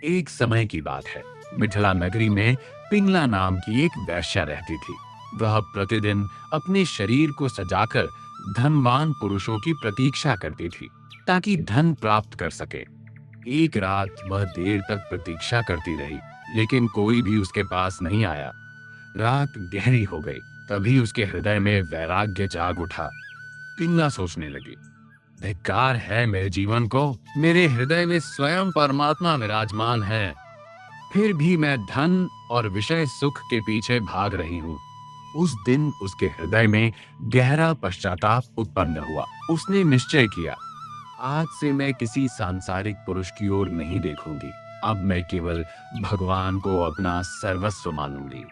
एक समय की बात है। मिथिला नगरी में पिंगला नाम की एक वेश्या रहती थी। वह प्रतिदिन अपने शरीर को सजाकर धनवान पुरुषों की प्रतीक्षा करती थी ताकि धन प्राप्त कर सके। एक रात वह देर तक प्रतीक्षा करती रही, लेकिन कोई भी उसके पास नहीं आया। रात गहरी हो गई, तभी उसके हृदय में वैराग्य जाग उठा। पिंगला सोचने लगी, धिक्कार है मेरे जीवन को। मेरे हृदय में स्वयं परमात्मा विराजमान है, फिर भी मैं धन और विषय सुख के पीछे भाग रही हूँ। उस दिन उसके हृदय में गहरा पश्चाताप उत्पन्न हुआ। उसने निश्चय किया, आज से मैं किसी सांसारिक पुरुष की ओर नहीं देखूंगी। अब मैं केवल भगवान को अपना सर्वस्व मानूंगी।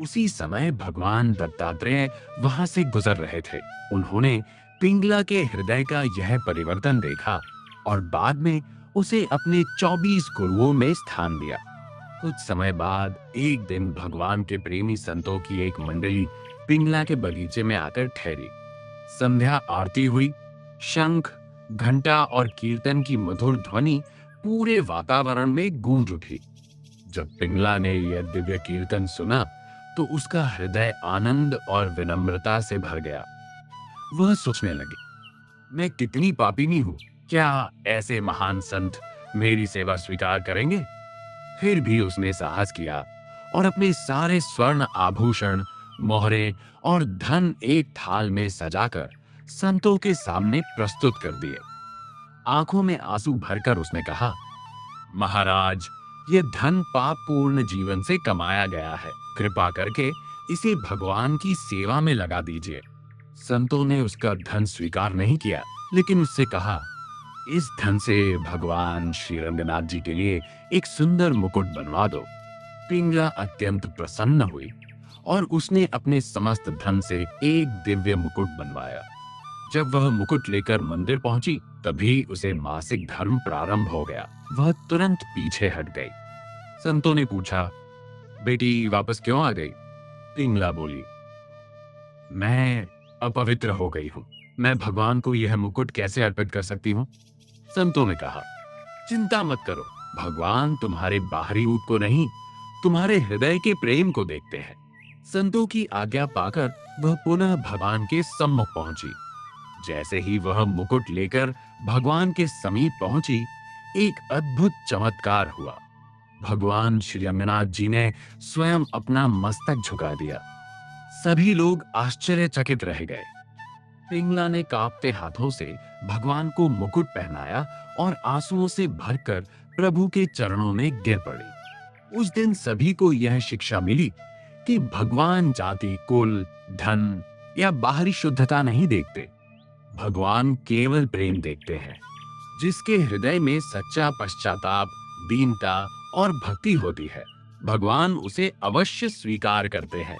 उसी समय भगवान दत्तात्रेय वहां से गुजर रहे थे। उन्होंने पिंगला के हृदय का यह परिवर्तन देखा और बाद में उसे अपने 24 गुरुओं में स्थान दिया। कुछ समय बाद एक दिन भगवान के प्रेमी संतों की एक मंडली पिंगला के बगीचे में आकर ठहरी। संध्या आरती हुई। शंख, घंटा और कीर्तन की मधुर ध्वनि पूरे वातावरण में गूंज उठी। जब पिंगला ने यह दिव्य कीर्तन सुना तो उसका हृदय आनंद और विनम्रता से भर गया। वह सोचने लगी, मैं कितनी पापिनी हूँ। क्या ऐसे महान संत मेरी सेवा स्वीकार करेंगे? फिर भी उसने साहस किया और अपने सारे स्वर्ण आभूषण, मोहरे और धन एक थाल में सजाकर संतों के सामने प्रस्तुत कर दिए। आंखों में आंसू भरकर उसने कहा, महाराज, ये धन पाप पूर्ण जीवन से कमाया गया है। कृपा करके इसे भगवान की सेवा में लगा दीजिए। संतों ने उसका धन स्वीकार नहीं किया, लेकिन उससे कहा, इस धन से भगवान श्री रंगनाथ जी के लिए एक सुंदर मुकुट बनवा दो। पिंगला अत्यंत प्रसन्न हुई और उसने अपने समस्त धन से एक दिव्य मुकुट बनवाया। जब वह मुकुट लेकर मंदिर पहुंची, तभी उसे मासिक धर्म प्रारंभ हो गया। वह तुरंत पीछे हट गई। संतों ने पूछा, बेटी वापस क्यों आ गई? पिंगला बोली, मैं अपवित्र हो गई हूँ। मैं भगवान को यह मुकुट कैसे अर्पित कर सकती हूँ? संतों ने कहा, चिंता मत करो, भगवान तुम्हारे बाहरी रूप को नहीं, तुम्हारे हृदय के प्रेम को देखते हैं। संतों की आज्ञा पाकर वह पुनः भगवान के सम्मुख पहुंची। जैसे ही वह मुकुट लेकर भगवान के समीप पहुंची, एक अद्भुत चमत्कार हुआ। भगवान श्री रंगनाथ जी ने स्वयं अपना मस्तक झुका दिया। सभी लोग आश्चर्यचकित रह गए। पिंगला ने कांपते हाथों से भगवान को मुकुट पहनाया और आंसुओं से भरकर प्रभु के चरणों में गिर पड़ी। उस दिन सभी को यह शिक्षा मिली कि भगवान जाति, कुल, धन या बाहरी शुद्धता नहीं देखते। भगवान केवल प्रेम देखते हैं। जिसके हृदय में सच्चा पश्चाताप, दीनता और भक्ति होती है, भगवान उसे अवश्य स्वीकार करते हैं।